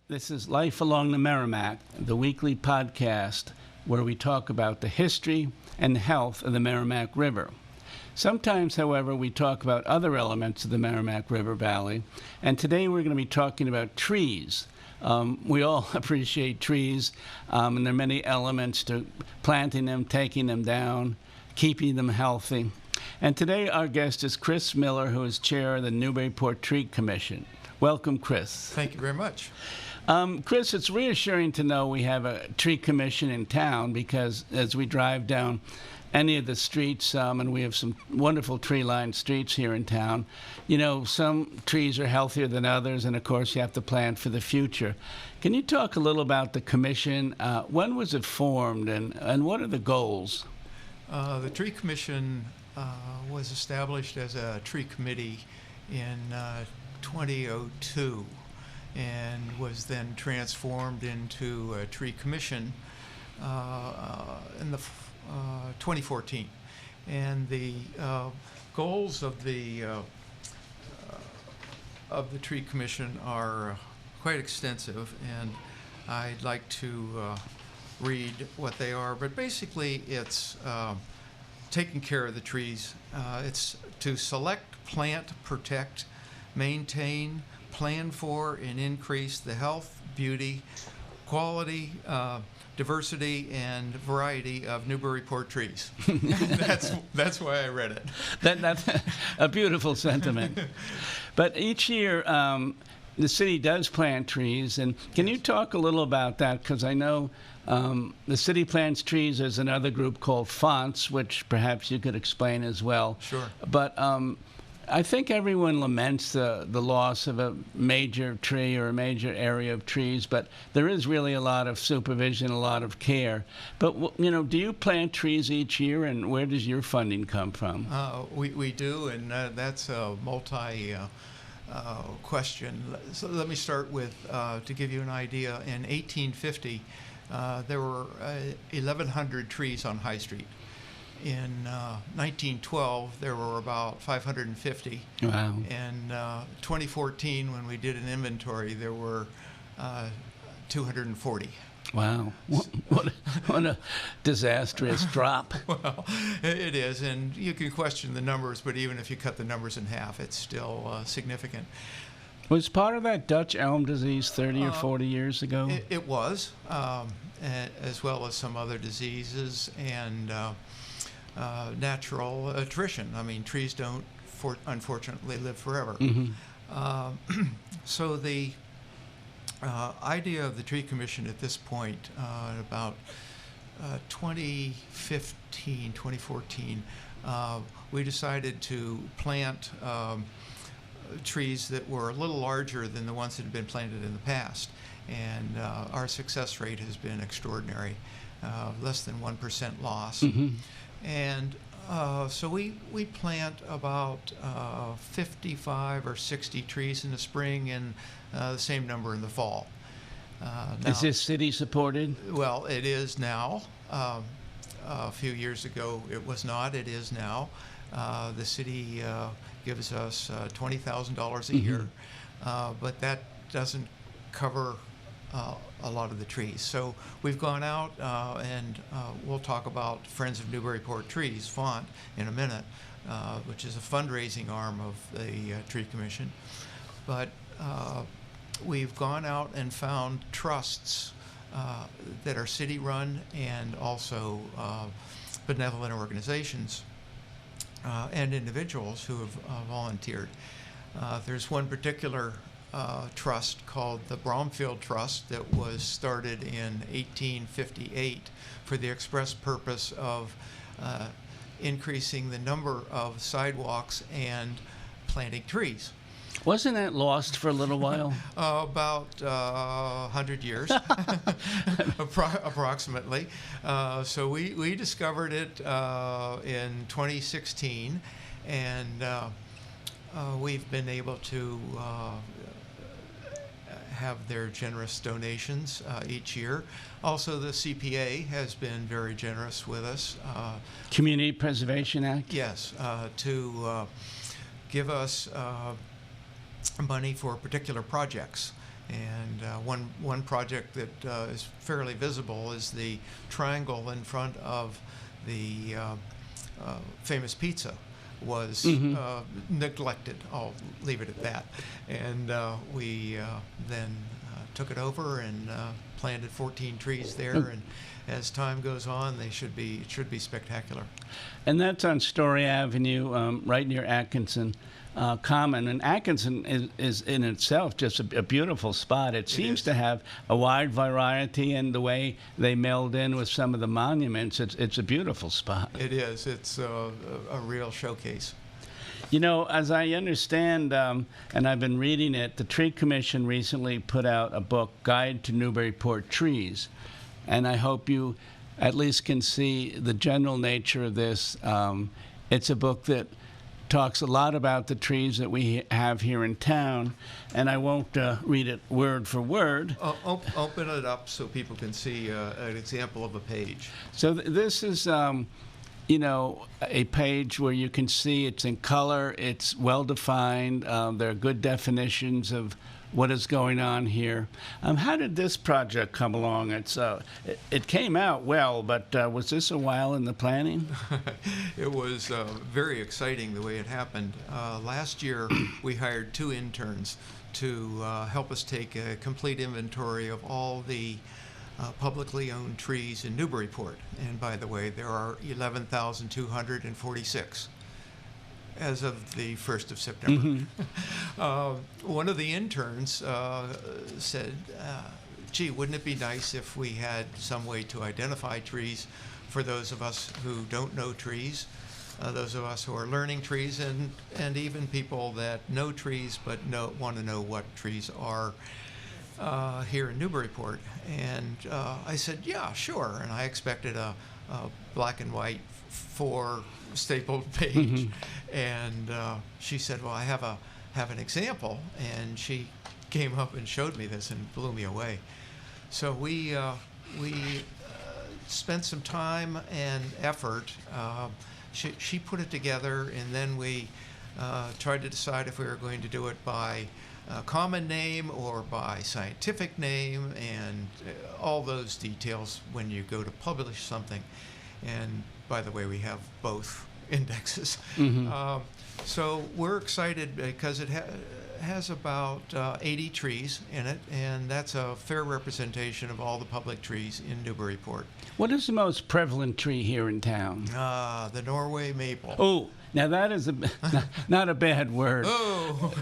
This is Life Along the Merrimack, the weekly podcast where we talk about the history and health of the Merrimack River. Sometimes, however, we talk about other elements of the Merrimack River Valley, and today we're going to be talking about trees. We all appreciate trees, and there are many elements to planting them, taking them down, keeping them healthy. And today our guest is Chris Miller, who is chair of the Newburyport Tree Commission. Welcome, Chris. Thank you very much. Chris, it's reassuring to know we have a tree commission in town because as we drive down any of the streets, and we have some wonderful tree-lined streets here in town, you know, some trees are healthier than others, and of course you have to plant for the future. Can you talk a little about the commission? When was it formed, and what are the goals? The Tree Commission was established as a tree committee in 2002 and was then transformed into a tree commission in the 2014. And the goals of the tree commission are quite extensive, and I'd like to read what they are. But basically, it's taking care of the trees. It's to select, plant, protect, maintain, plan for, and increase the health, beauty, quality, diversity, and variety of Newburyport trees. That's why I read it. That's a beautiful sentiment. But each year, the city does plant trees, and can you talk a little about that? Because I know the city plants trees. There's another group called Fonts, which perhaps you could explain as well. Sure. But I think everyone laments the loss of a major tree or a major area of trees, but there is really a lot of supervision, a lot of care. But, you know, do you plant trees each year, and where does your funding come from? We do, and that's a question. So let me start with, to give you an idea, in 1850, there were 1,100 trees on High Street. In 1912, there were about 550. Wow. In 2014, when we did an inventory, there were 240. Wow. What a disastrous drop. Well, it is, and you can question the numbers, but even if you cut the numbers in half, it's still significant. Was part of that Dutch elm disease 30 or 40 years ago? It was, as well as some other diseases and natural attrition. I mean, trees don't, unfortunately, live forever. Mm-hmm. So the idea of the Tree Commission at this point, about 2015, 2014, we decided to plant trees that were a little larger than the ones that had been planted in the past. And our success rate has been extraordinary, less than 1% loss. Mm-hmm. And so we plant about 55 or 60 trees in the spring and the same number in the fall. Now, is this city supported? Well, it is now. A few years ago it was not. It is now. The city gives us $20,000 a year, but that doesn't cover a lot of the trees. So we've gone out and we'll talk about Friends of Newburyport Trees, Font, in a minute, which is a fundraising arm of the Tree Commission. But we've gone out and found trusts that are city-run and also benevolent organizations and individuals who have volunteered. There's one particular trust called the Bromfield Trust that was started in 1858 for the express purpose of increasing the number of sidewalks and planting trees. Wasn't that lost for a little while? About 100 years, approximately. So we discovered it in 2016, and we've been able to have their generous donations each year. Also, the CPA has been very generous with us. Community Preservation Act? Yes, to give us money for particular projects. And one project that is fairly visible is the triangle in front of the famous pizza was neglected. I'll leave it at that. And we then took it over and planted 14 trees there. And as time goes on, it should be spectacular. And that's on Story Avenue, right near Atkinson Common. And Atkinson is in itself just a beautiful spot. It seems to have a wide variety, and the way they meld in with some of the monuments, it's a beautiful spot. It is. It's a real showcase. You know, as I understand, and I've been reading it, the Tree Commission recently put out a book, Guide to Newburyport Trees. And I hope you at least can see the general nature of this. It's a book that talks a lot about the trees that we have here in town, and I won't read it word for word. Open it up so people can see an example of a page. So this is, you know, a page where you can see it's in color, it's well-defined, there are good definitions of what is going on here. How did this project come along? It came out well, but was this a while in the planning? It was very exciting the way it happened. Last year, we hired 2 interns to help us take a complete inventory of all the publicly owned trees in Newburyport. And by the way, there are 11,246. As of the 1st of September. One of the interns said, gee, wouldn't it be nice if we had some way to identify trees for those of us who don't know trees, those of us who are learning trees, and even people that know trees but want to know what trees are here in Newburyport. And I said, yeah, sure. And I expected a black and white 4 stapled page. And she said, well, I have an example. And she came up and showed me this and blew me away. So we spent some time and effort. She put it together, and then we tried to decide if we were going to do it by common name or by scientific name, and all those details when you go to publish something. And by the way, we have both indexes. So we're excited because it has about 80 trees in it, and that's a fair representation of all the public trees in Newburyport. What is the most prevalent tree here in town? The Norway maple. Oh, now that is not a bad word. Oh.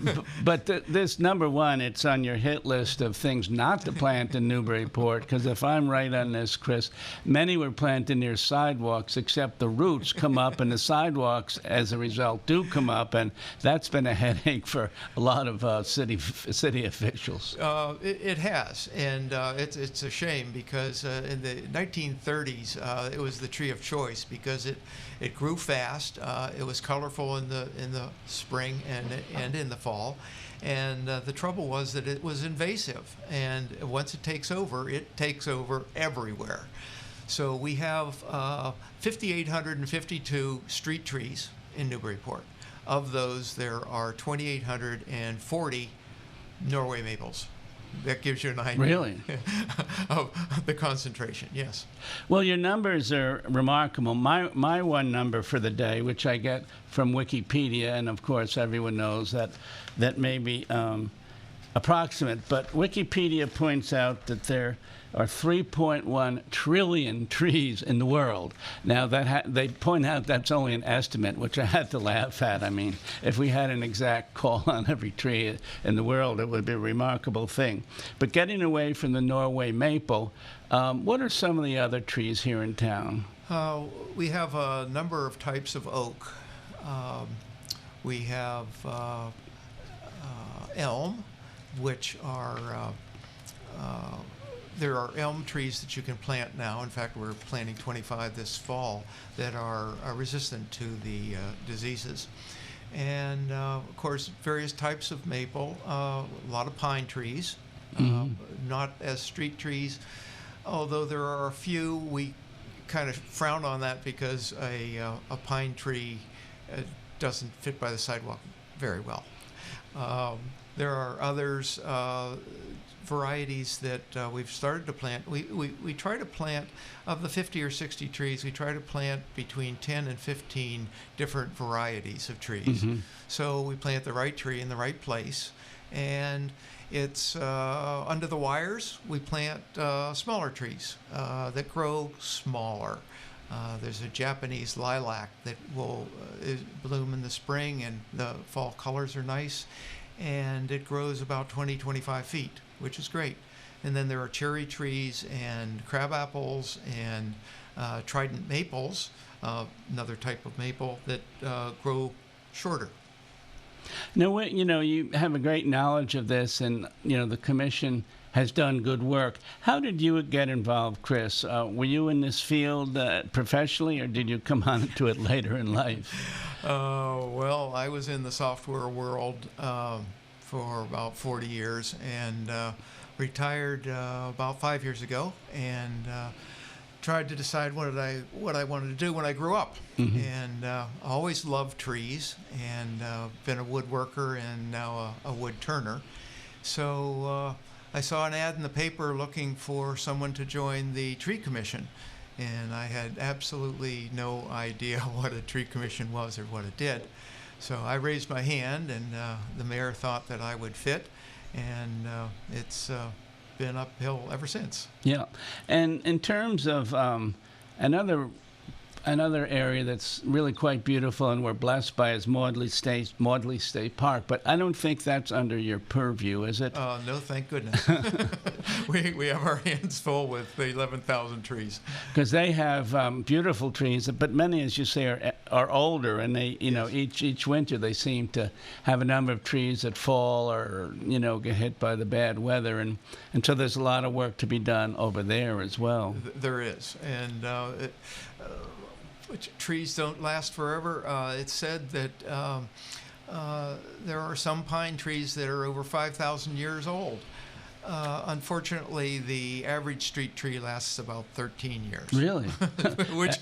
But this number one, it's on your hit list of things not to plant in Newburyport, because if I'm right on this, Chris, many were planted near sidewalks, except the roots come up and the sidewalks, as a result, do come up, and that's been a headache for a lot of city officials. It has, and it's a shame because in the 1930s, it was the tree of choice because it grew fast. It was colorful in the spring and in the fall, and the trouble was that it was invasive. And once it takes over everywhere. So we have 5,852 street trees in Newburyport. Of those, there are 2,840 Norway maples. That gives you an idea really? of the concentration, yes. Well, your numbers are remarkable. My one number for the day, which I get from Wikipedia, and of course everyone knows that may be approximate, but Wikipedia points out that there are 3.1 trillion trees in the world. Now, they point out that's only an estimate, which I had to laugh at. I mean, if we had an exact call on every tree in the world, it would be a remarkable thing. But getting away from the Norway maple, what are some of the other trees here in town? We have a number of types of oak. We have elm, which are there are elm trees that you can plant now. In fact, we're planting 25 this fall that are resistant to the diseases. And of course, various types of maple, a lot of pine trees, not as street trees, although there are a few. We kind of frown on that because a pine tree doesn't fit by the sidewalk very well. There are others, varieties that we've started to plant. We try to plant, of the 50 or 60 trees, we try to plant between 10 and 15 different varieties of trees. So we plant the right tree in the right place. And it's under the wires, we plant smaller trees that grow smaller. There's a Japanese lilac that will bloom in the spring, and the fall colors are nice. And it grows about 20, 25 feet, which is great. And then there are cherry trees and crab apples and trident maples, another type of maple that grow shorter. Now, you have a great knowledge of this, and, the commission has done good work. How did you get involved, Chris? Were you in this field professionally, or did you come on to it later in life? Well, I was in the software world for about 40 years and retired about 5 years ago, and tried to decide what I wanted to do when I grew up. And I always loved trees, and been a woodworker and now a wood turner. So I saw an ad in the paper looking for someone to join the tree commission, and I had absolutely no idea what a tree commission was or what it did. So I raised my hand, and the mayor thought that I would fit, and it's been uphill ever since. Yeah, and in terms of another area that's really quite beautiful and we're blessed by is Maudley State Park, but I don't think that's under your purview, is it? No, thank goodness. we have our hands full with the 11,000 trees. Because they have beautiful trees, but many, as you say, are older, and they, Yes. each winter they seem to have a number of trees that fall or, get hit by the bad weather, and so there's a lot of work to be done over there as well. There is, and which trees don't last forever. It's said that there are some pine trees that are over 5,000 years old. Unfortunately, the average street tree lasts about 13 years. Really? Which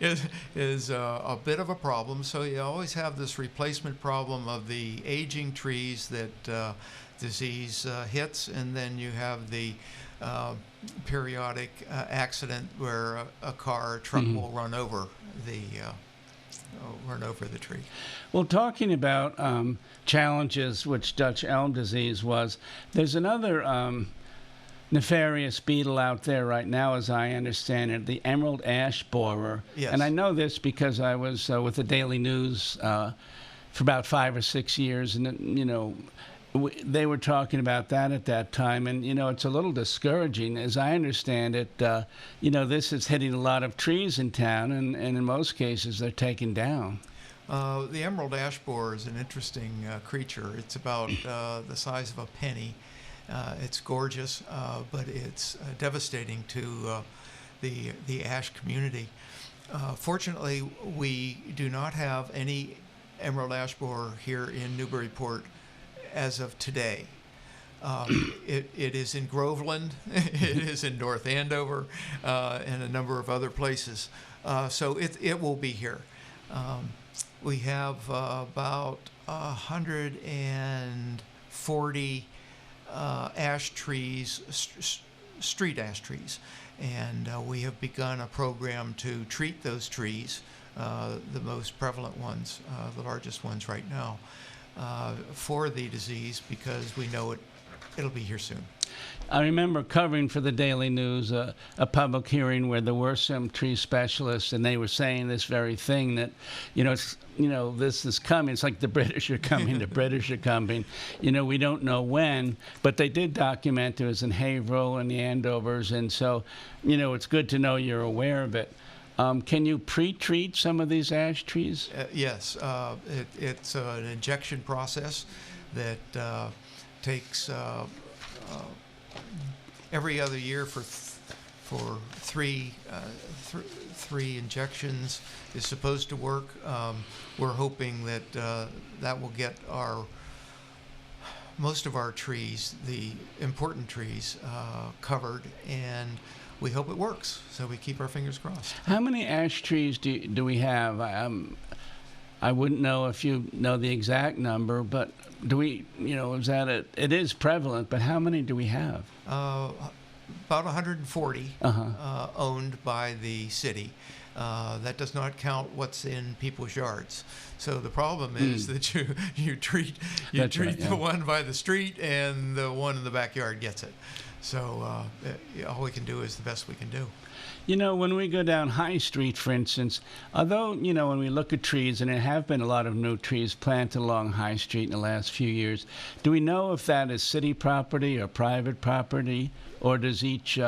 is a bit of a problem. So you always have this replacement problem of the aging trees that disease hits, and then you have the periodic accident where a car or truck will run over the tree. Well, talking about challenges, which Dutch elm disease was, there's another nefarious beetle out there right now, as I understand it, the emerald ash borer. Yes. And I know this because I was with the Daily News for about 5 or 6 years, and they were talking about that at that time, and it's a little discouraging. As I understand it, this is hitting a lot of trees in town, and in most cases they're taken down. The emerald ash borer is an interesting creature. It's about the size of a penny. It's gorgeous, but it's devastating to the ash community. Fortunately, we do not have any emerald ash borer here in Newburyport as of today. It is in Groveland, it is in North Andover, and a number of other places. So it will be here. We have about 140 ash trees, street ash trees, and we have begun a program to treat those trees, the most prevalent ones, the largest ones right now, for the disease, because we know it'll be here soon. I remember covering for the Daily News a public hearing where there were some tree specialists, and they were saying this very thing, that this is coming. It's like the British are coming. The British are coming. We don't know when, but they did document it was in Haverhill and the Andovers, and so it's good to know you're aware of it. Can you pre-treat some of these ash trees? Yes, it's an injection process that takes every other year for three injections is supposed to work. We're hoping that that will get most of our trees, the important trees, covered, and we hope it works, so we keep our fingers crossed. How many ash trees do we have? I wouldn't know if you know the exact number, but do we, is that it is prevalent, but how many do we have? About 140 owned by the city. That does not count what's in people's yards. So the problem is that you treat the one by the street, and the one in the backyard gets it. So all we can do is the best we can do. When we go down High Street, for instance, although, when we look at trees, and there have been a lot of new trees planted along High Street in the last few years, do we know if that is city property or private property, or does each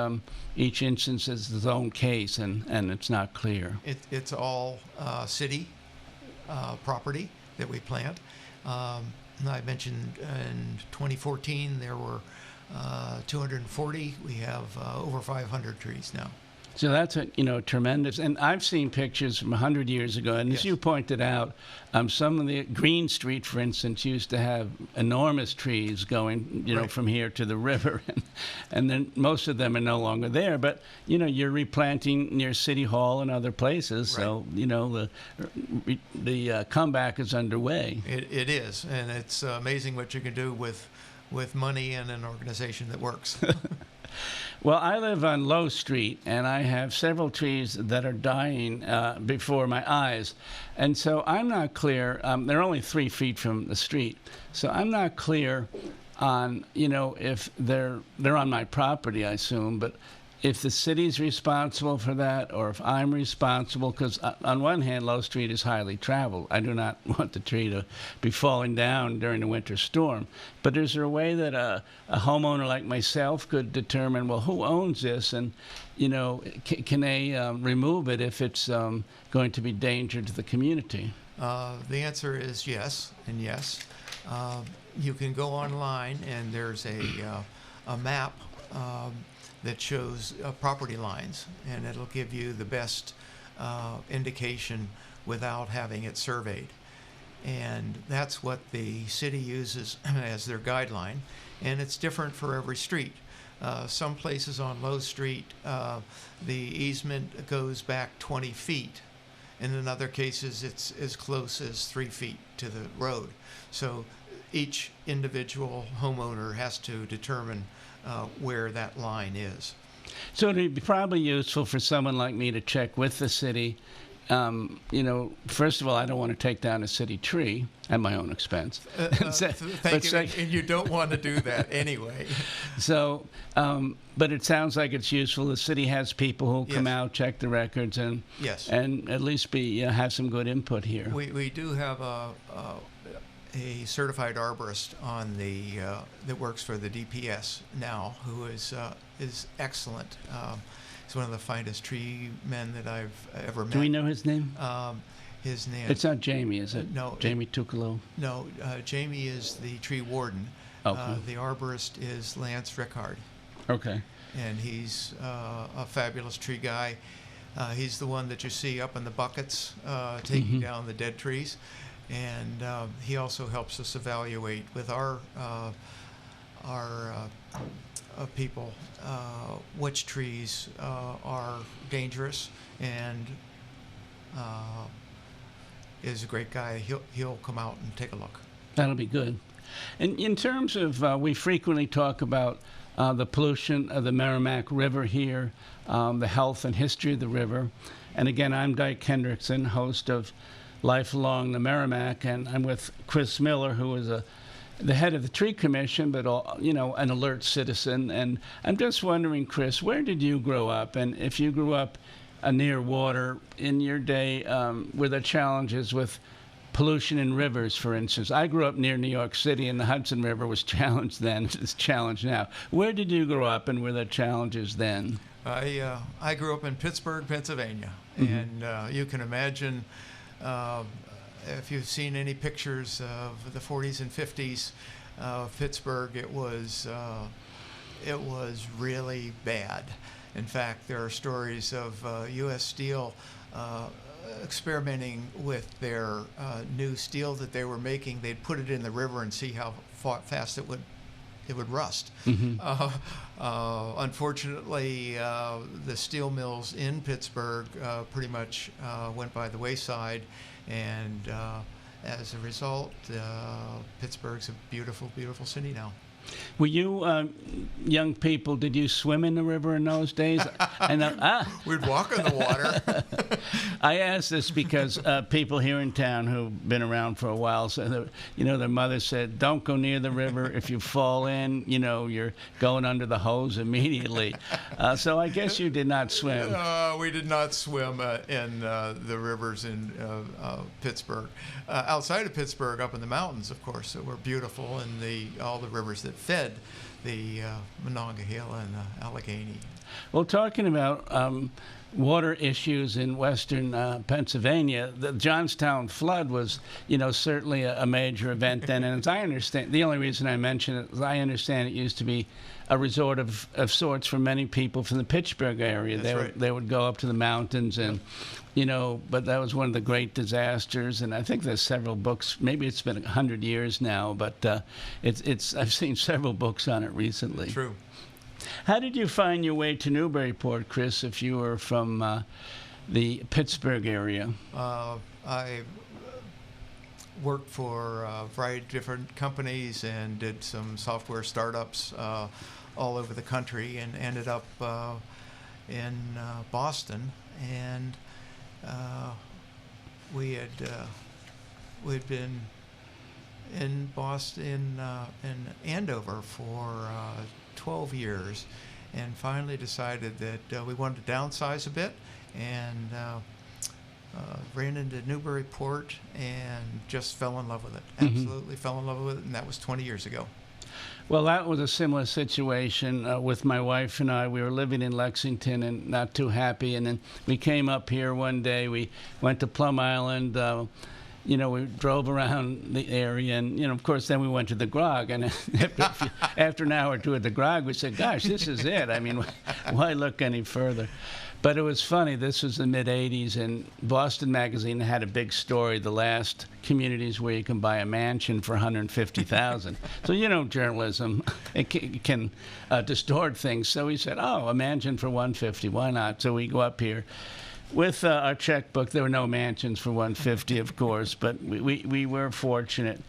instance is its own case and it's not clear? It's all city property that we plant. I mentioned in 2014 there were 240. We have over 500 trees now. So that's tremendous. And I've seen pictures from 100 years ago, and as you pointed out, some of the Green Street, for instance, used to have enormous trees going, from here to the river, and then most of them are no longer there. But you're replanting near City Hall and other places, so the comeback is underway. It is, and it's amazing what you can do with money and an organization that works. Well, I live on Low Street, and I have several trees that are dying before my eyes. And so I'm not clear. They're only 3 feet from the street. So I'm not clear on, if they're on my property, I assume, but if the city's responsible for that or if I'm responsible, because on one hand, Low Street is highly traveled. I do not want the tree to be falling down during a winter storm. But is there a way that a homeowner like myself could determine, well, who owns this? And, can they remove it if it's going to be danger to the community? The answer is yes and yes. You can go online, and there's a map that shows property lines, and it'll give you the best indication without having it surveyed. And that's what the city uses as their guideline, and it's different for every street. Some places on Low Street, the easement goes back 20 feet, and in other cases it's as close as 3 feet to the road. So each individual homeowner has to determine where that line is. So it'd be probably useful for someone like me to check with the city. First of all, I don't want to take down a city tree at my own expense. Thank you, and you don't want to do that anyway. So, but it sounds like it's useful. The city has people who come out, check the records, and at least have some good input here. We do have a certified arborist on that works for the DPS now, who is excellent. He's one of the finest tree men that I've ever met. Do we know his name? His name. It's not Jamie, is it? No. Jamie Tucalo? No, Jamie is the tree warden. Okay. The arborist is Lance Rickard. Okay. And he's a fabulous tree guy. He's the one that you see up in the buckets taking down the dead trees. And he also helps us evaluate with our people which trees are dangerous, and is a great guy. He'll come out and take a look. That'll be good. And in terms of, we frequently talk about the pollution of the Merrimack River here, the health and history of the river. And again, I'm Dyke Hendrickson, host of Life Along the Merrimack, and I'm with Chris Miller, who is the head of the Tree Commission, but an alert citizen. And I'm just wondering, Chris, where did you grow up? And if you grew up near water in your day, were there challenges with pollution in rivers, for instance? I grew up near New York City, and the Hudson River was challenged then. It's challenged now. Where did you grow up, and were there challenges then? I grew up in Pittsburgh, Pennsylvania, and you can imagine. If you've seen any pictures of the 40s and 50s of Pittsburgh, it was really bad. In fact, there are stories of U.S. Steel experimenting with their new steel that they were making. They'd put it in the river and see how fast it would rust. Unfortunately, the steel mills in Pittsburgh pretty much went by the wayside, And as a result, Pittsburgh's a beautiful, beautiful city now. Were you young people? Did you swim in the river in those days? We'd walk in the water. I ask this because people here in town who've been around for a while, so their mother said, "Don't go near the river. If you fall in, you're going under the hose immediately." So I guess you did not swim. We did not swim in the rivers in Pittsburgh. Outside of Pittsburgh, up in the mountains, of course, that were beautiful, and all the rivers that fed the Monongahela and the Allegheny. Well, talking about water issues in western Pennsylvania, the Johnstown Flood was, certainly a major event then. And as I understand, the only reason I mention it is I understand it used to be a resort of sorts for many people from the Pittsburgh area. They would go up to the mountains and, but that was one of the great disasters. And I think there's several books. Maybe it's been 100 years now, but I've seen several books on it recently. True. How did you find your way to Newburyport, Chris, if you were from the Pittsburgh area? I worked for a variety of different companies and did some software startups all over the country, and ended up in Boston. And we'd been in Boston, in Andover for 12 years, and finally decided that we wanted to downsize a bit, and ran into Newburyport and just fell in love with it. Absolutely fell in love with it, and that was 20 years ago. Well, that was a similar situation with my wife and I. We were living in Lexington and not too happy, and then we came up here one day. We went to Plum Island. We drove around the area, and, of course, then we went to the grog. And after an hour or two at the grog, we said, gosh, this is it. I mean, why look any further? But it was funny. This was the mid-'80s, and Boston Magazine had a big story, the last communities where you can buy a mansion for $150,000. So, journalism, it can distort things. So we said, a mansion for $150,000, why not? So we go up here. With our checkbook, there were no mansions for $150,000, of course, but we were fortunate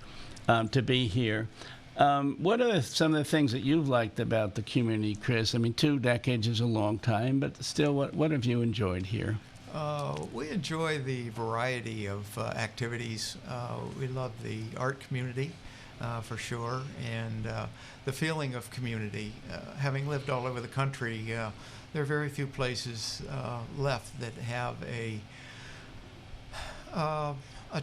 to be here. What are some of the things that you've liked about the community, Chris? I mean, 2 decades is a long time, but still, what have you enjoyed here? We enjoy the variety of activities. We love the art community, for sure, and the feeling of community. Having lived all over the country, there are very few places left that have a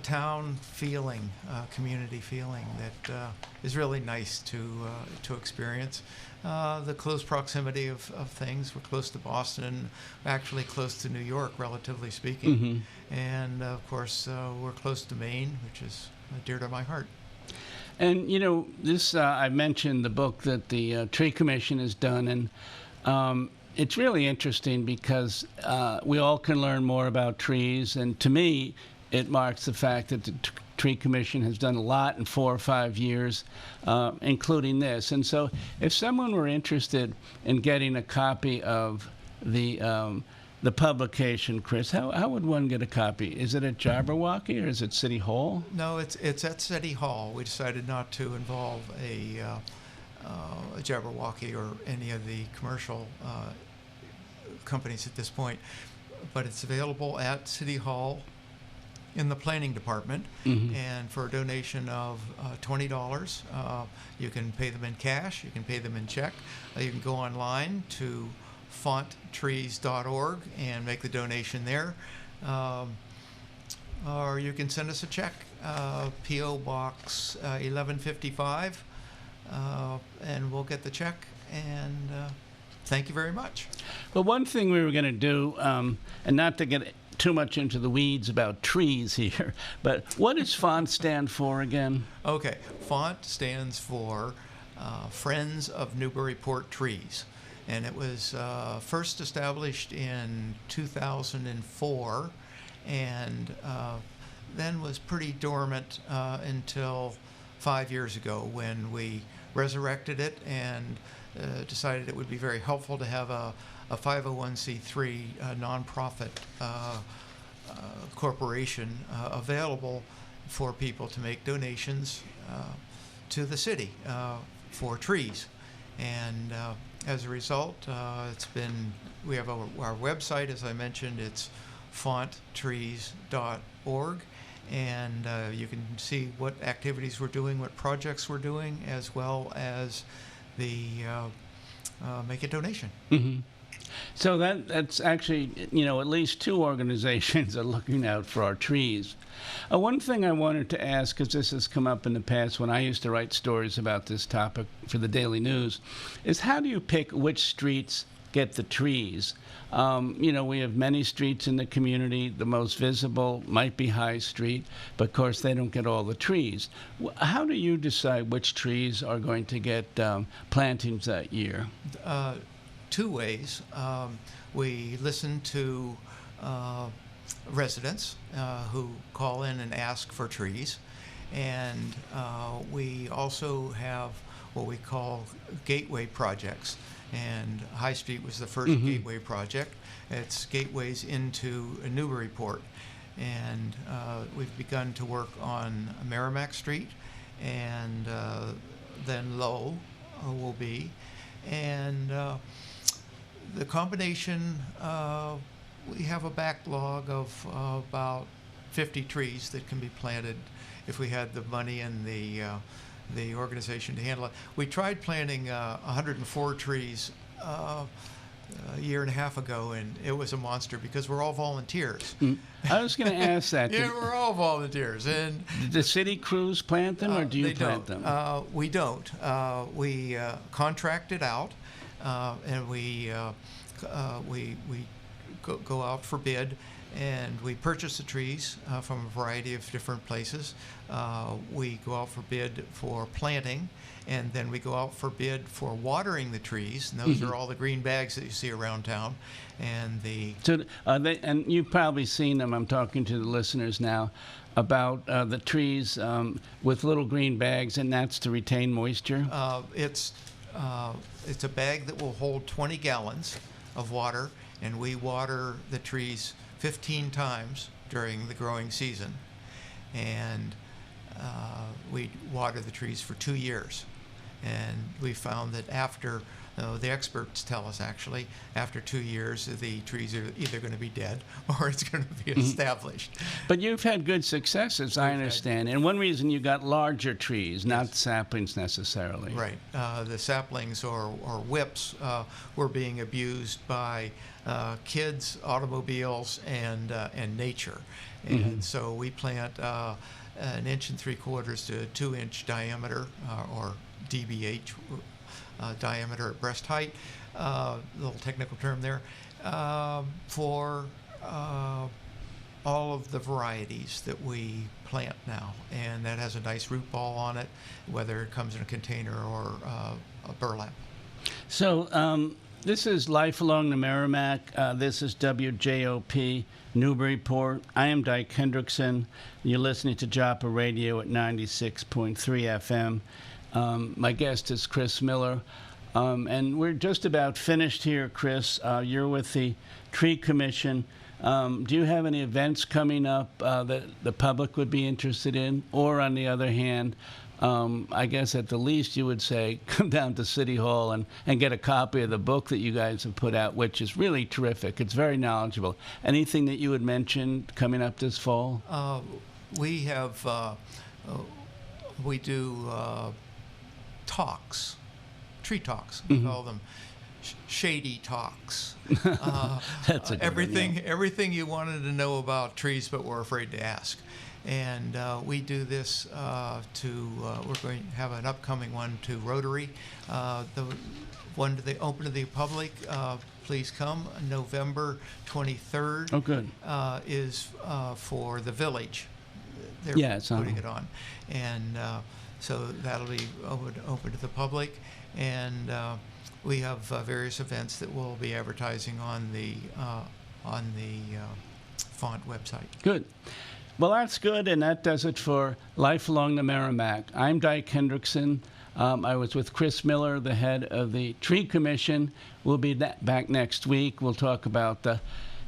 town feeling, community feeling that is really nice to experience. The close proximity of things. We're close to Boston, actually close to New York, relatively speaking, and of course we're close to Maine, which is dear to my heart. And this I mentioned the book that the Tree Commission has done, and it's really interesting because we all can learn more about trees, and to me, it marks the fact that the Tree Commission has done a lot in 4 or 5 years, including this. And so if someone were interested in getting a copy of the publication, Chris, how would one get a copy? Is it at Jabberwocky or is it City Hall? No, it's at City Hall. We decided not to involve a Jabberwocky or any of the commercial companies at this point, but it's available at City Hall in the planning department, and for a donation of $20, you can pay them in cash, you can pay them in check, you can go online to fonttrees.org and make the donation there, or you can send us a check, P.O. Box 1155, and we'll get the check, and thank you very much. Well, one thing we were going to do, and not to get too much into the weeds about trees here, but what does FONT stand for again? Okay, FONT stands for Friends of Newburyport Trees, and it was first established in 2004, and then was pretty dormant until 5 years ago when we resurrected it and decided it would be very helpful to have a 501c3 nonprofit corporation available for people to make donations to the city for trees. And as a result, we have our website, as I mentioned. It's fonttrees.org, and you can see what activities we're doing, what projects we're doing, as well as the make a donation. Mm-hmm. So that's actually, at least two organizations are looking out for our trees. One thing I wanted to ask, because this has come up in the past when I used to write stories about this topic for the Daily News, is how do you pick which streets get the trees? We have many streets in the community. The most visible might be High Street, but of course they don't get all the trees. How do you decide which trees are going to get plantings that year? Two ways. We listen to residents who call in and ask for trees, and we also have what we call gateway projects. And High Street was the first gateway project. It's gateways into Newburyport. And we've begun to work on Merrimack Street, and then Low will be. And the combination, we have a backlog of about 50 trees that can be planted if we had the money and the organization to handle it. We tried planting 104 trees a year and a half ago, and it was a monster because we're all volunteers. I was going to ask that. Yeah, we're all volunteers. And did the city crews plant them, or do you plant them? We don't. We contract it out, and we go out for bid, and we purchase the trees from a variety of different places. We go out for bid for planting, and then we go out for bid for watering the trees. And those are all the green bags that you see around town. And and you've probably seen them. I'm talking to the listeners now about the trees with little green bags, and that's to retain moisture. It's a bag that will hold 20 gallons of water, and we water the trees 15 times during the growing season, and we water the trees for 2 years. And we found that after, the experts tell us actually, after 2 years the trees are either going to be dead or it's going to be established. But you've had good successes, I understand. And one reason you got larger trees, not saplings necessarily. Right. The saplings or whips were being abused by kids, automobiles, and nature. And so we plant 1 3/4 to 2 inch diameter, or DBH, diameter at breast height, little technical term there, for all of the varieties that we plant now. And that has a nice root ball on it, whether it comes in a container or a burlap. So this is Life Along the Merrimack. This is WJOP Newburyport. I am Dyke Hendrickson. You're listening to Joppa Radio at 96.3 FM. My guest is Chris Miller. And we're just about finished here, Chris. You're with the Tree Commission. Do you have any events coming up that the public would be interested in? Or on the other hand, I guess at the least you would say come down to City Hall and get a copy of the book that you guys have put out, which is really terrific. It's very knowledgeable. Anything that you would mention coming up this fall? We do talks, tree talks. We call them shady talks. That's a good everything you wanted to know about trees but were afraid to ask. And we do this we're going to have an upcoming one to Rotary. The one open to the public, please come. November 23rd. Oh, good. Is for the village. They're putting it on. And so that'll be open to the public. And we have various events that we'll be advertising on the Font website. Good. Well, that's good, and that does it for Life Along the Merrimack. I'm Dyke Hendrickson. I was with Chris Miller, the head of the Tree Commission. We'll be back next week. We'll talk about the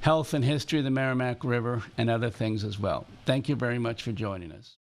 health and history of the Merrimack River, and other things as well. Thank you very much for joining us.